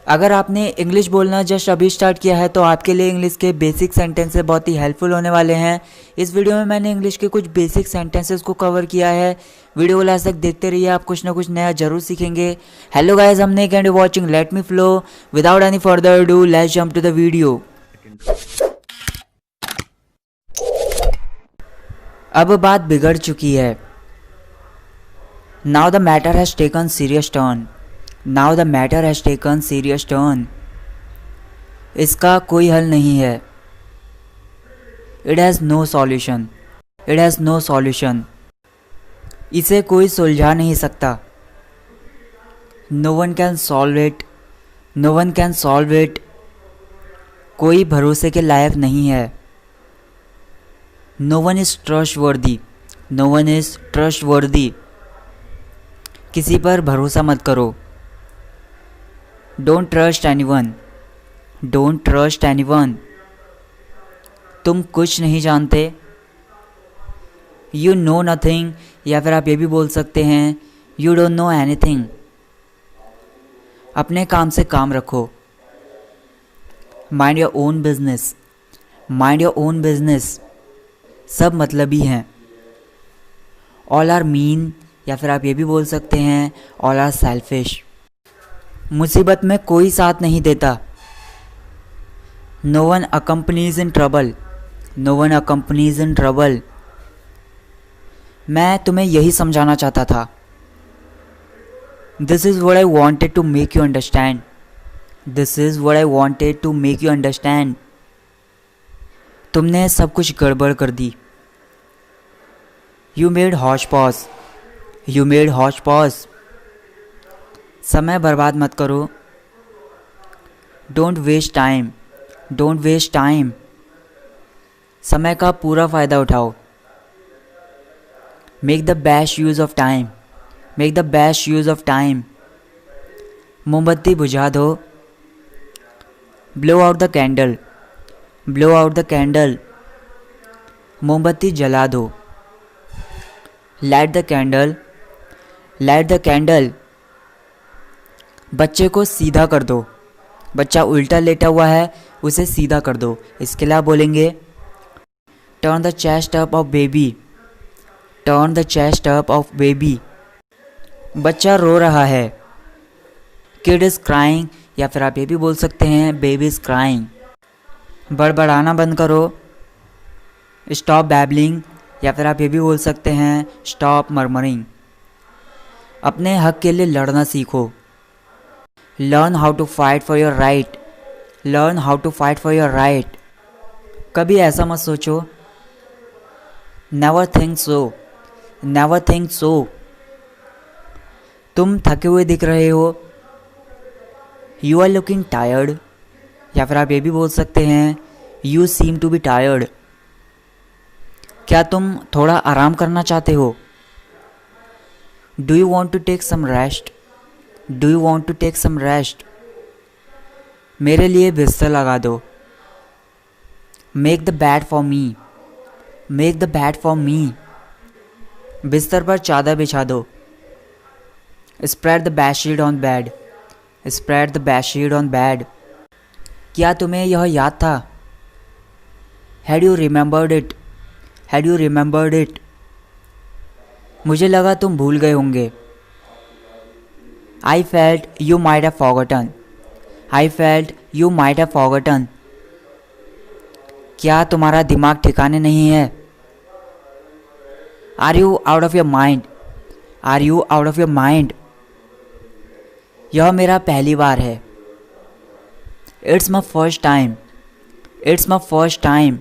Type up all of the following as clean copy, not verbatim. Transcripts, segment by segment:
अगर आपने इंग्लिश बोलना जस्ट अभी स्टार्ट किया है तो आपके लिए इंग्लिश के बेसिक सेंटेंसेस बहुत ही हेल्पफुल होने वाले हैं। इस वीडियो में मैंने इंग्लिश के कुछ बेसिक सेंटेंसेस को कवर किया है। वीडियो को लास्ट तक देखते रहिए, आप कुछ ना कुछ नया जरूर सीखेंगे। Hello guys, I'm Nick and you're watching Let Me Flow. Without any further ado, let's jump to the video. अब बात बिगड़ चुकी है। Now the matter has taken serious turn. Now the matter has taken serious turn. इसका कोई हल नहीं है। It has no solution. It has no solution. इसे कोई सुलझा नहीं सकता। No one can solve it. No one can solve it. कोई भरोसे के लायक नहीं है। No one is trustworthy. No one is trustworthy. किसी पर भरोसा मत करो। Don't trust anyone. Don't trust anyone. तुम कुछ नहीं जानते। You know nothing. या फिर आप ये भी बोल सकते हैं You don't know anything. अपने काम से काम रखो। Mind your own business. Mind your own business. सब मतलबी हैं। All are mean. या फिर आप ये भी बोल सकते हैं All are selfish. मुसीबत में कोई साथ नहीं देता। No one accompanies in trouble. No one accompanies in trouble. मैं तुम्हें यही समझाना चाहता था। This is what I wanted to make you understand. This is what I wanted to make you understand. तुमने सब कुछ गड़बड़ कर दी। You made hodgepodge. You made hodgepodge. समय बर्बाद मत करो। Don't waste time. Don't waste time. समय का पूरा फ़ायदा उठाओ। Make the best use of time. Make the best use of time. मोमबत्ती बुझा दो। Blow out the candle. Blow out the candle. मोमबत्ती जला दो। Light the candle. Light the candle. बच्चे को सीधा कर दो। बच्चा उल्टा लेटा हुआ है, उसे सीधा कर दो। इसके लिए आप बोलेंगे turn the chest up of baby. Turn the chest up of baby. बच्चा रो रहा है। Kid is crying. या फिर आप ये भी बोल सकते हैं बेबी इज़ क्राइंग। बड़बड़ाना बंद करो। Stop babbling. या फिर आप ये भी बोल सकते हैं स्टॉप मर्मरिंग। अपने हक के लिए लड़ना सीखो। Learn how to fight for your right. Learn how to fight for your right. कभी ऐसा मत सोचो। Never think so. Never think so. तुम थके हुए दिख रहे हो। You are looking tired. या फिर आप ये भी बोल सकते हैं You seem to be tired. क्या तुम थोड़ा आराम करना चाहते हो? Do you want to take some rest? Do you want to take some rest? मेरे लिए बिस्तर लगा दो। Make the bed for me. Make the bed for me. बिस्तर पर चादर बिछा दो। Spread the bedsheet on bed. Spread the bedsheet on bed. क्या तुम्हें यह याद था? Had you remembered it? Had you remembered it? मुझे लगा तुम भूल गए होंगे। I felt you might have forgotten. I felt you might have forgotten. क्या तुम्हारा दिमाग ठिकाने नहीं है? Are you out of your mind? Are you out of your mind? यह मेरा पहली बार है। It's my first time. It's my first time.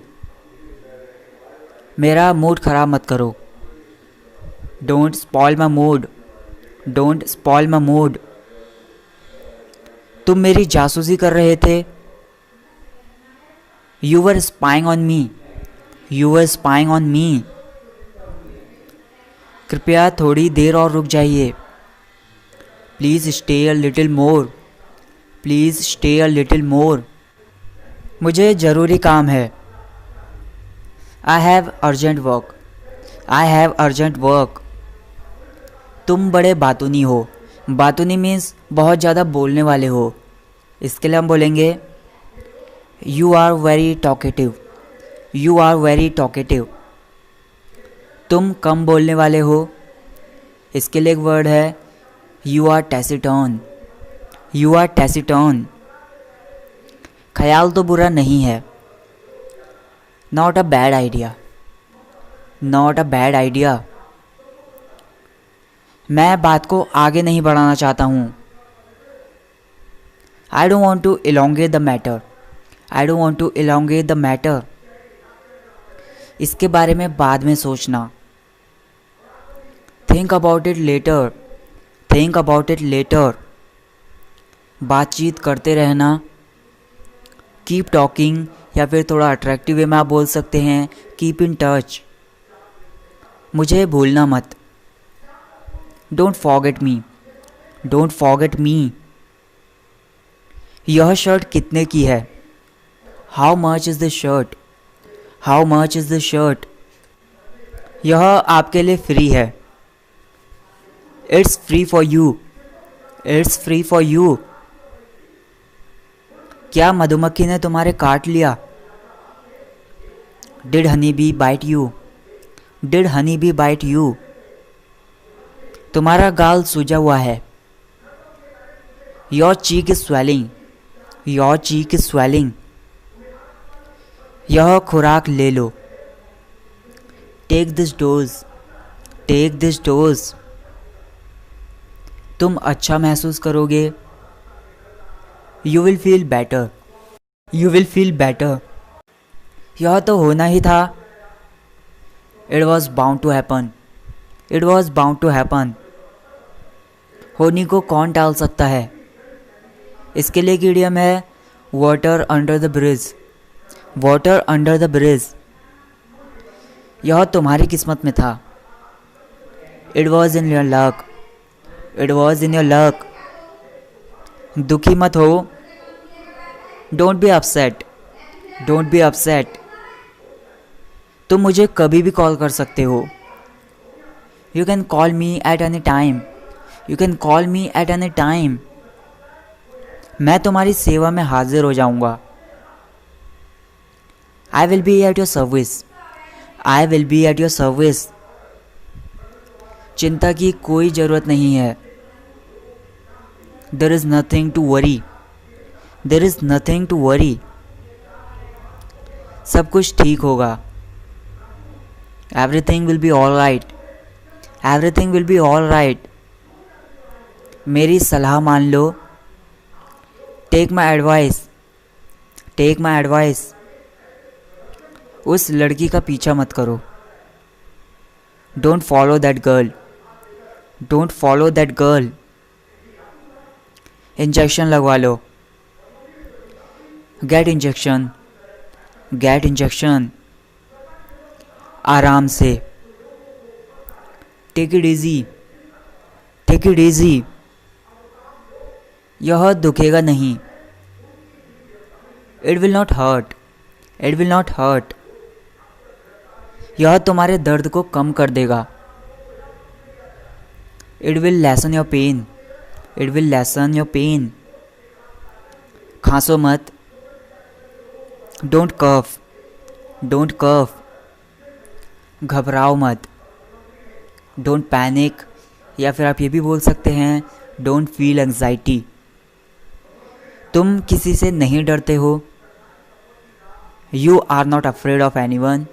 मेरा मूड खराब मत करो। Don't spoil my mood. Don't spoil my mood. तुम मेरी जासूसी कर रहे थे। You were spying on me. You were spying on me. कृपया थोड़ी देर और रुक जाइए। Please stay a little more. Please stay a little more. मुझे ज़रूरी काम है। I have urgent work. I have urgent work. तुम बड़े बातूनी हो। बातूनी मीन्स बहुत ज़्यादा बोलने वाले हो। इसके लिए हम बोलेंगे you are very talkative, you are very talkative. तुम कम बोलने वाले हो, इसके लिए एक वर्ड है you are taciturn, you are taciturn. ख्याल तो बुरा नहीं है, not a bad idea, not a bad idea. मैं बात को आगे नहीं बढ़ाना चाहता हूँ, I don't want to elongate the matter, I don't want to elongate the matter. इसके बारे में बाद में सोचना, think about it later, think about it later. बातचीत करते रहना, कीप टॉकिंग, या फिर थोड़ा अट्रैक्टिव वे में आप बोल सकते हैं कीप इन टच। मुझे भूलना मत, don't forget me, don't forget me. यह शर्ट कितने की है, how much is the shirt, how much is the shirt. यह आपके लिए फ्री है, it's free for you, it's free for you. क्या मधुमक्खी ने तुम्हारे काट लिया, did honey bee bite you, did honey bee bite you. तुम्हारा गाल सूजा हुआ है, your cheek is swelling, your cheek is swelling. यह खुराक ले लो, take this dose, take this dose. तुम अच्छा महसूस करोगे, you will feel better, you will feel better. यह तो होना ही था, it was bound to happen, it was bound to happen. होनी को कौन टाल सकता है, इसके लिए एक इडियम है water under the bridge, water under the bridge. यह तुम्हारी किस्मत में था, it was in your luck, it was in your luck. दुखी मत हो, don't be upset, don't be upset. तुम मुझे कभी भी कॉल कर सकते हो, you can call me at any time, you can call me at any time. मैं तुम्हारी सेवा में हाजिर हो जाऊंगा, आई will be at your service, I will be at your service. चिंता की कोई ज़रूरत नहीं है, there is nothing to worry, there is nothing to worry. सब कुछ ठीक होगा, everything will be all right, everything will be all right. मेरी सलाह मान लो, take my advice, take my advice. उस लड़की का पीछा मत करो, don't follow that girl, don't follow that girl. Injection लगवा लो, गेट इंजेक्शन, गेट इंजेक्शन। आराम से, take it easy, take it easy. यह दुखेगा नहीं, it will not hurt, it will not hurt. यह तुम्हारे दर्द को कम कर देगा, it will lessen your pain, it will lessen your pain. खांसो मत, डोंट कफ, डोंट कफ। घबराओ मत, डोंट पैनिक, या फिर आप ये भी बोल सकते हैं डोंट फील एंजाइटी। तुम किसी से नहीं डरते हो, you are not afraid of anyone,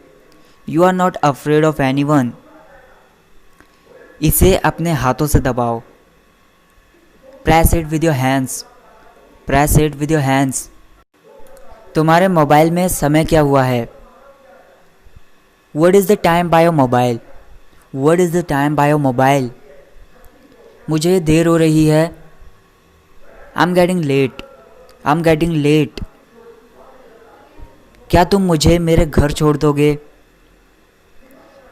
you are not afraid of anyone. इसे अपने हाथों से दबाओ, press it with your hands, press it with your hands. तुम्हारे मोबाइल में समय क्या हुआ है, what is the time by your mobile, what is the time by your mobile. मुझे देर हो रही है, I am getting late, I am getting late. क्या तुम मुझे मेरे घर छोड़ दोगे,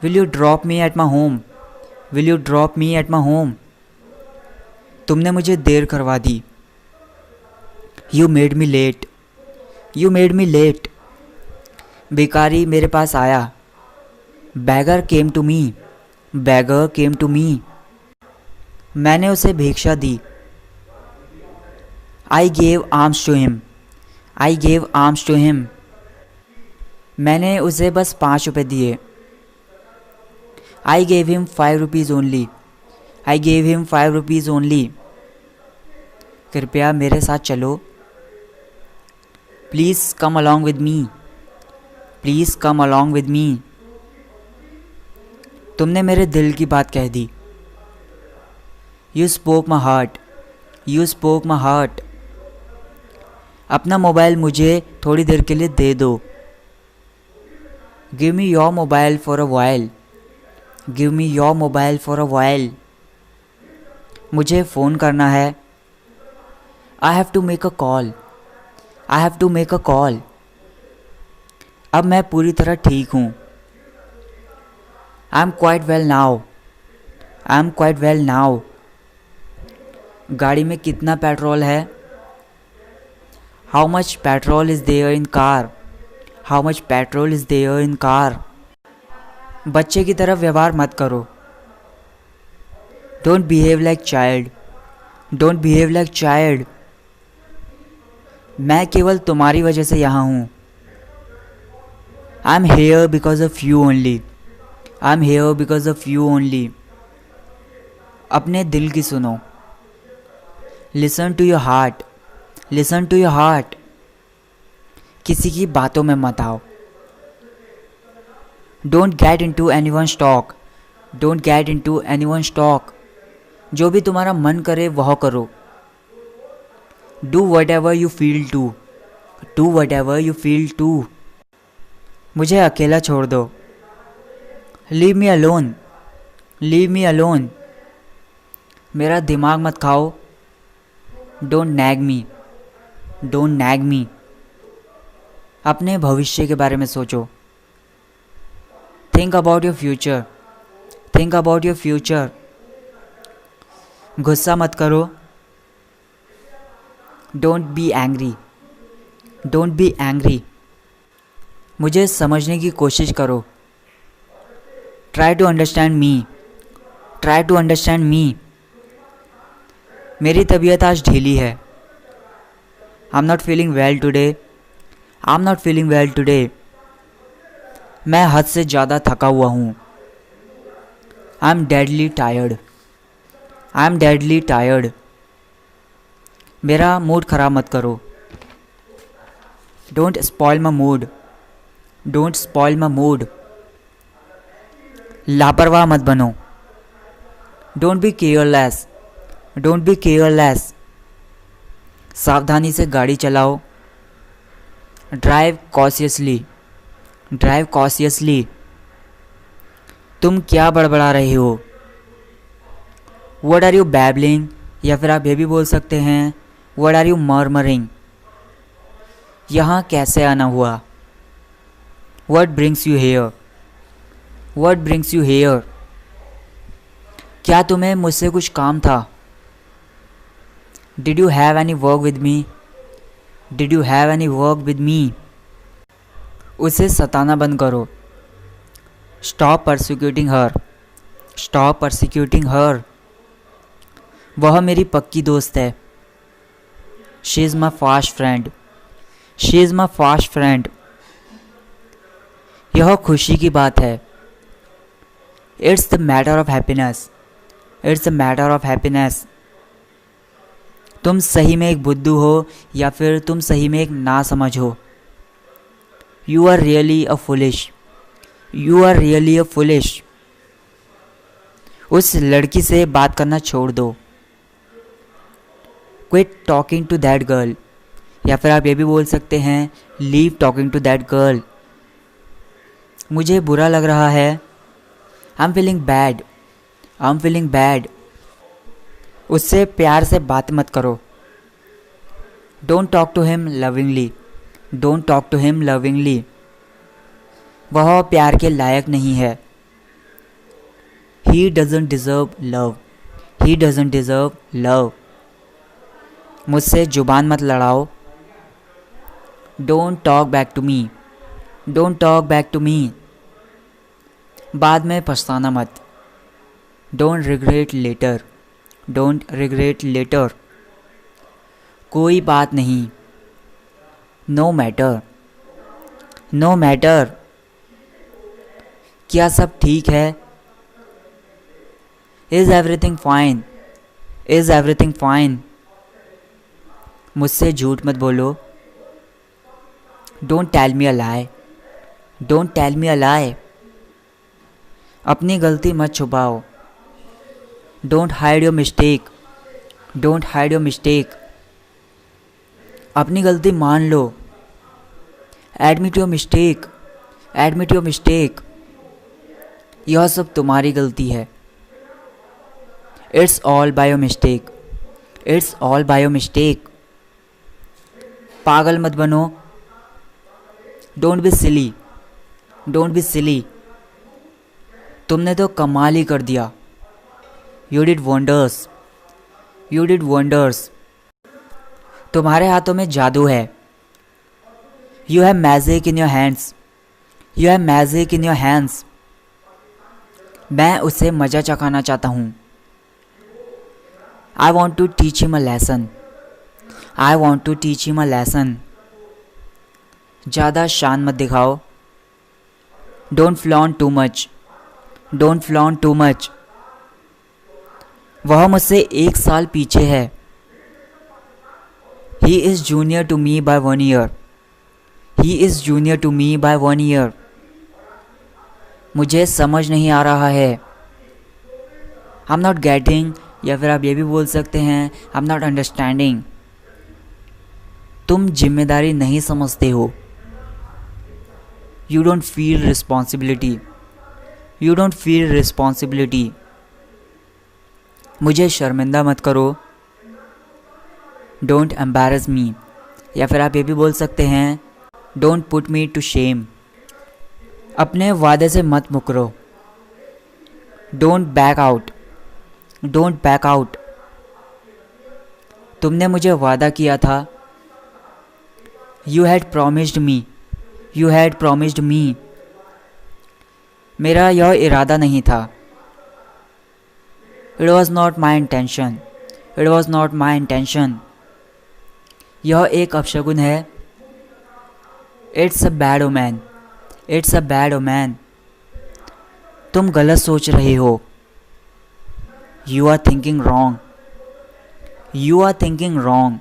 will you drop me at my home, will you drop me at my home. तुमने मुझे देर करवा दी, you made me late, you made me late. भिखारी मेरे पास आया, beggar came to me, beggar came to me. मैंने उसे भिक्षा दी, I gave arms to him. I gave arms to him. मैंने उसे बस 5 रुपए दिए. I gave him 5 rupees only. I gave him 5 rupees only. कृपया मेरे साथ चलो. Please come along with me. Please come along with me. तुमने मेरे दिल की बात कह दी. You spoke my heart. You spoke my heart. अपना मोबाइल मुझे थोड़ी देर के लिए दे दो. Give me your mobile for a while. Give me your mobile for a while. मुझे फ़ोन करना है. I have to make a call. I have to make a call. अब मैं पूरी तरह ठीक हूँ. I am quite well now. I am quite well now. गाड़ी में कितना पेट्रोल है? How much petrol is there in car? How much petrol is there in car? बच्चे की तरह व्यवहार मत करो. Don't behave like child. Don't behave like child. मैं केवल तुम्हारी वजह से यहाँ हूँ. I'm here because of you only. I'm here because of you only. अपने दिल की सुनो. Listen to your heart. Listen to your heart. किसी की बातों में मत आओ. Don't get into anyone's talk. Don't get into anyone's talk. जो भी तुम्हारा मन करे वह करो. Do whatever you feel to. Do whatever you feel to. मुझे अकेला छोड़ दो. Leave me alone. Leave me alone. मेरा दिमाग मत खाओ. Don't nag me. Don't nag me. अपने भविष्य के बारे में सोचो. Think about your future. Think about your future. गुस्सा मत करो. Don't be angry. Don't be angry. मुझे समझने की कोशिश करो. Try to understand me. Try to understand me. मेरी तबीयत आज ढीली है. I'm not feeling well today. I'm not feeling well today. मैं हद से ज़्यादा थका हुआ हूँ. I'm deadly tired. I'm deadly tired. मेरा मूड ख़राब मत करो. Don't spoil my mood. Don't spoil my mood. लापरवाह मत बनो. Don't be careless. Don't be careless. सावधानी से गाड़ी चलाओ. Drive cautiously. Drive cautiously. तुम क्या बड़बड़ा रहे हो? What are you babbling? या फिर आप ये भी बोल सकते हैं What are you murmuring? यहाँ कैसे आना हुआ? What brings you here? What brings you here? क्या तुम्हें मुझसे कुछ काम था? Did you have any work with me? Did you have any work with me? उसे सताना बंद करो. Stop persecuting her. Stop persecuting her. वह मेरी पक्की दोस्त है. She is my fast friend. She is my fast friend. यह खुशी की बात है. It's the matter of happiness. It's the matter of happiness. तुम सही में एक बुद्धू हो या फिर तुम सही में एक नासमझ हो. You are really a foolish. You are really a foolish. उस लड़की से बात करना छोड़ दो. Quit talking to that girl. या फिर आप ये भी बोल सकते हैं Leave talking to that girl. मुझे बुरा लग रहा है. I'm feeling bad. I'm feeling bad. उससे प्यार से बात मत करो. Don't talk to him lovingly. Don't talk to him lovingly. वह प्यार के लायक नहीं है. He doesn't deserve love. He doesn't deserve love. मुझसे जुबान मत लड़ाओ. Don't talk back to me. Don't talk back to me. बाद में पछताना मत. Don't regret later. Don't regret later. कोई बात नहीं। No matter, no matter. क्या सब ठीक है? Is everything fine, is everything fine. मुझसे झूठ मत बोलो। Don't tell me a lie, don't tell me a lie. अपनी गलती मत छुपाओ। Don't hide your mistake, don't hide your mistake. अपनी गलती मान लो। Admit your mistake, admit your mistake. यह सब तुम्हारी गलती है। It's all by your mistake, it's all by your mistake. पागल मत बनो। Don't be silly, don't be silly. तुमने तो कमाल ही कर दिया। You did wonders, you did wonders. तुम्हारे हाथों में जादू है। You have magic in your hands, you have magic in your hands. मैं उसे मज़ा चखाना चाहता हूँ। I want to teach him a lesson, I want to teach him a lesson. ज़्यादा शान मत दिखाओ। Don't flaunt too much, don't flaunt too much. वह मुझसे 1 साल पीछे है। He is junior to me by 1 year, he is junior to me by 1 year. मुझे समझ नहीं आ रहा है। आई एम नॉट गेटिंग, या फिर आप ये भी बोल सकते हैं आई एम नॉट अंडरस्टैंडिंग। तुम जिम्मेदारी नहीं समझते हो। You don't feel responsibility, you don't feel responsibility. मुझे शर्मिंदा मत करो। डोंट एम्बैरस मी, या फिर आप ये भी बोल सकते हैं don't put me to shame. अपने वादे से मत मुकरो। Don't back out, don't back out. तुमने मुझे वादा किया था। You had promised me, you had promised me. मेरा यह इरादा नहीं था। It was not my intention, it was not my intention. यह एक अपशगुन है। It's a bad omen, it's a bad omen. तुम गलत सोच रहे हो। You are thinking wrong, you are thinking wrong.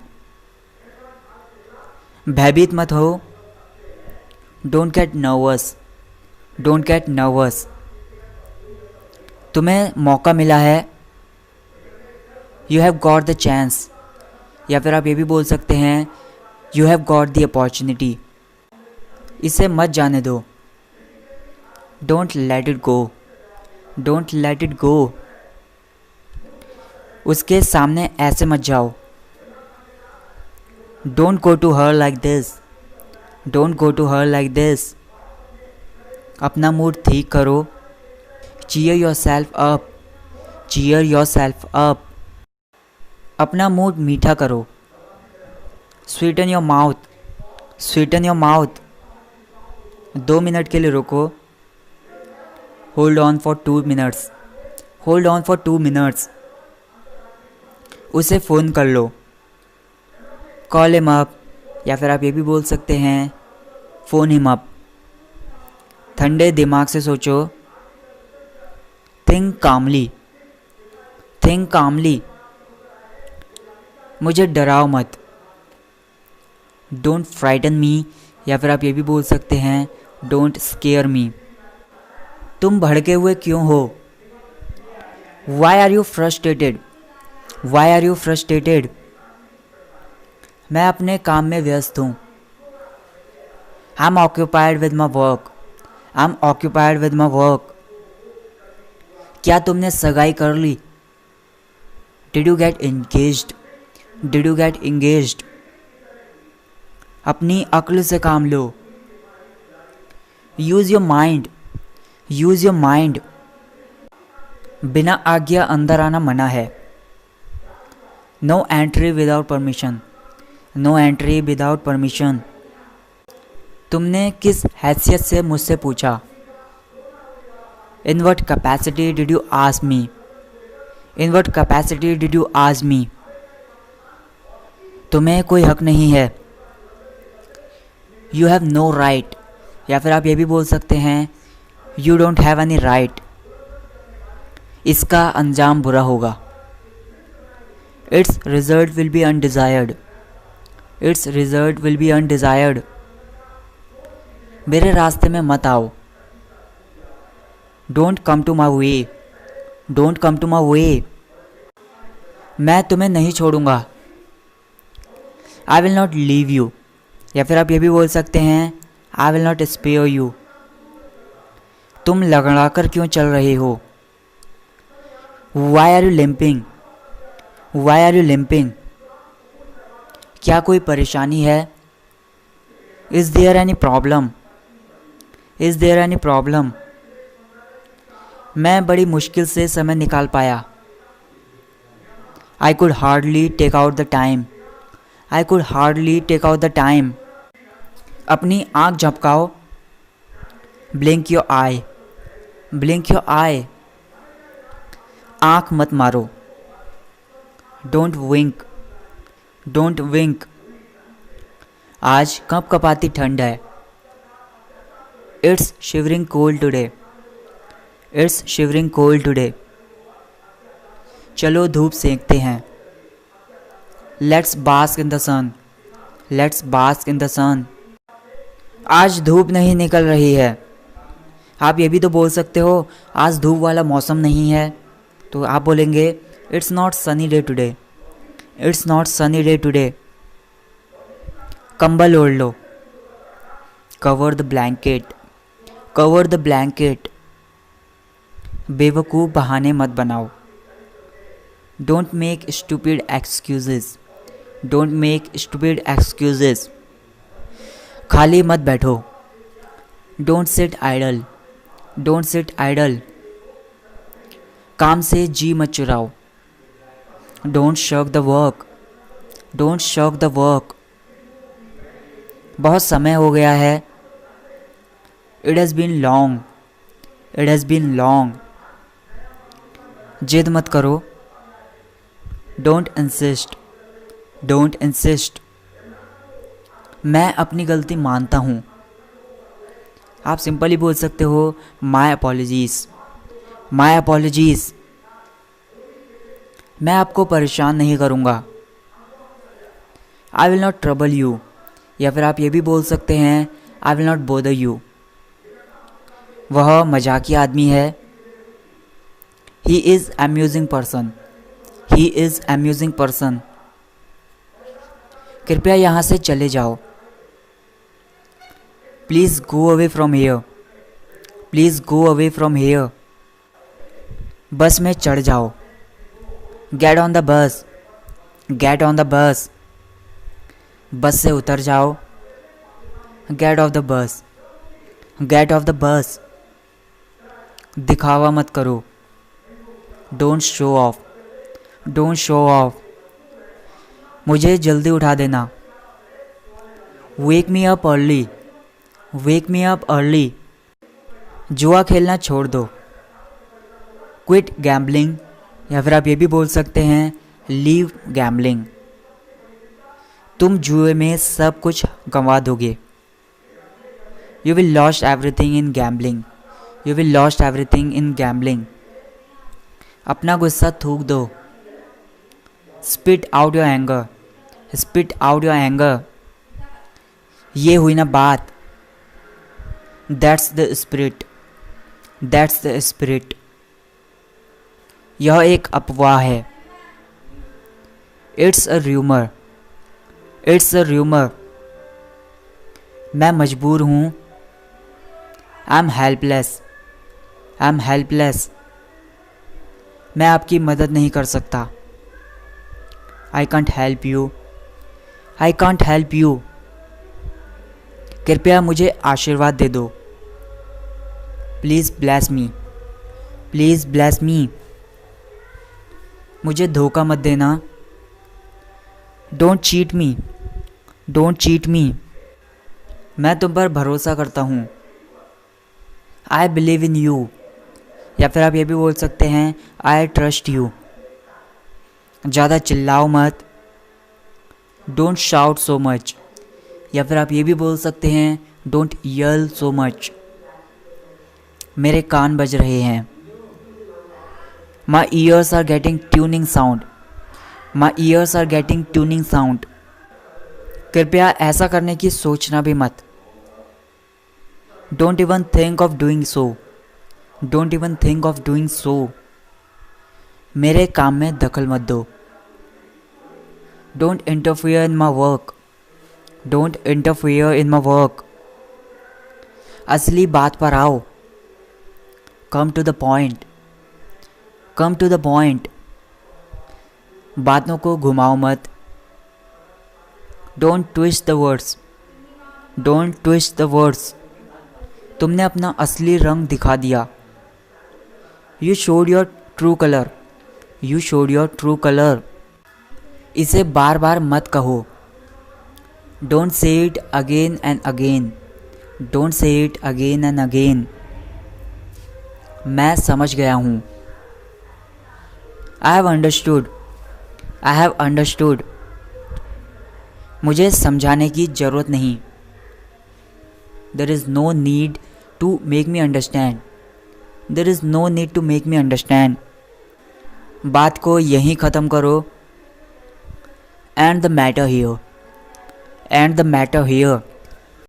भयभीत मत हो। Don't get nervous, don't get nervous. तुम्हें मौका मिला है। You have got the chance, या फिर आप ये भी बोल सकते हैं you have got the opportunity. इसे मत जाने दो। Don't let it go, don't let it go. उसके सामने ऐसे मत जाओ। Don't go to her like this, don't go to her like this. अपना मूड ठीक करो। Cheer yourself up, cheer yourself up. अपना मूड मीठा करो। Sweeten your mouth, sweeten your mouth. 2 minute के लिए रुको। Hold on for 2 minutes, hold on for 2 minutes. उसे फ़ोन कर लो। कॉल हिम अप, या फिर आप ये भी बोल सकते हैं फ़ोन हिम अप। ठंडे दिमाग से सोचो। थिंक कामली, थिंक कामली। मुझे डराओ मत। डोंट फ्राइटन मी, या फिर आप ये भी बोल सकते हैं डोंट स्केयर मी। तुम भड़के हुए क्यों हो? Why are you frustrated, why are you frustrated. मैं अपने काम में व्यस्त हूँ। I am occupied with my work, I am occupied with my work. क्या तुमने सगाई कर ली? Did you get engaged, did you get engaged. अपनी अक्ल से काम लो। Use your mind, use your mind. बिना आज्ञा अंदर आना मना है। No entry without permission, no entry without permission. तुमने किस हैसियत से मुझसे पूछा? In what capacity did you ask me, in what capacity did you ask me. तुम्हें कोई हक नहीं है। यू हैव नो राइट, या फिर आप ये भी बोल सकते हैं you don't have any right. इसका अंजाम बुरा होगा। It's result will be undesired. It's result will be undesired. मेरे रास्ते में मत आओ। Don't come to my way. Don't come to my way. मैं तुम्हें नहीं छोड़ूंगा। I will not leave you, या फिर आप ये भी बोल सकते हैं I will not spare you. तुम लड़खड़ा कर क्यों चल रहे हो? Why are you limping? Why are you limping? क्या कोई परेशानी है? Is there any problem? Is there any problem? मैं बड़ी मुश्किल से समय निकाल पाया। I could hardly take out the time. I could hardly take out the time. अपनी आँख झपकाओ। Blink your eye. Blink your eye. आँख मत मारो। Don't wink. Don't wink. आज कपकपाती ठंड है। It's shivering cold today. It's shivering cold today. चलो धूप सेंकते हैं। Let's bask in the sun. Let's bask in the sun. आज धूप नहीं निकल रही है। आप ये भी तो बोल सकते हो आज धूप वाला मौसम नहीं है, तो आप बोलेंगे it's not sunny day today. It's not sunny day today. कंबल ओढ़ लो। Cover the blanket. Cover the blanket. बेवकूफ़ बहाने मत बनाओ। Don't make stupid excuses. Don't make stupid excuses. खाली मत बैठो। Don't sit idle. Don't sit idle. काम से जी मत चुराओ। Don't shirk the work. Don't shirk the work. बहुत समय हो गया है। It has been long. It has been long. जिद मत करो। Don't insist. Don't insist. मैं अपनी गलती मानता हूँ। आप सिंपली बोल सकते हो माई अपॉलॉजीज़। माई अपॉलॉजीज़। मैं आपको परेशान नहीं करूँगा। I will not trouble you, या फिर आप ये भी बोल सकते हैं I will not bother you. वह मजाकिया आदमी है। He is amusing person. He is amusing person. कृपया यहाँ से चले जाओ। Please go away from here. Please go away from here. Bus में चढ़ जाओ। Get on the bus. Get on the bus. Bus से उतर जाओ। Get off the bus. Gate off the बस। दिखावा मत करो। Don't show off. Don't show off. मुझे जल्दी उठा देना। वेक मी अप अर्ली। वेक मी अप अर्ली। जुआ खेलना छोड़ दो। क्विट गैम्बलिंग, या फिर आप ये भी बोल सकते हैं लीव गैम्बलिंग। तुम जुए में सब कुछ गंवा दोगे। You will lost everything in gambling. You will lost everything in gambling. अपना गुस्सा थूक दो। Spit out your anger. Spit out your anger. ये हुई ना बात। That's the spirit. That's the spirit. यह एक अफवाह है। It's a rumour. It's a rumour. मैं मजबूर हूँ। I am helpless. I am helpless. मैं आपकी मदद नहीं कर सकता। I can't help you. I can't help you. कृपया मुझे आशीर्वाद दे दो। Please bless me. Please bless me. मुझे धोखा मत देना। Don't cheat me. Don't cheat मी। मैं तुम पर भरोसा करता हूँ। आई बिलीव इन यू, या फिर आप ये भी बोल सकते हैं आई ट्रस्ट यू। ज़्यादा चिल्लाओ मत। डोंट शाउट सो मच, या फिर आप ये भी बोल सकते हैं डोंट येल सो मच, मेरे कान बज रहे हैं। My ears are getting tuning sound, my ears are getting tuning sound, कृपया ऐसा करने की सोचना भी मत। Don't even think of doing so, don't even think of doing so, मेरे काम में दखल मत दो। Don't interfere in my work, don't interfere in my work, असली बात पर आओ। Come to the point, come to the point, बातों को घुमाओ मत। Don't twist the words, don't twist the words, तुमने अपना असली रंग दिखा दिया। You showed your true colour, you showed your true colour, इसे बार बार मत कहो। Don't say it again and again, don't say it again and again, मैं समझ गया हूँ। I have understood, I have understood, मुझे समझाने की ज़रूरत नहीं। There is no need to make me understand, there is no need to make me understand, बात को यहीं ख़त्म करो। And the matter here, and the matter here,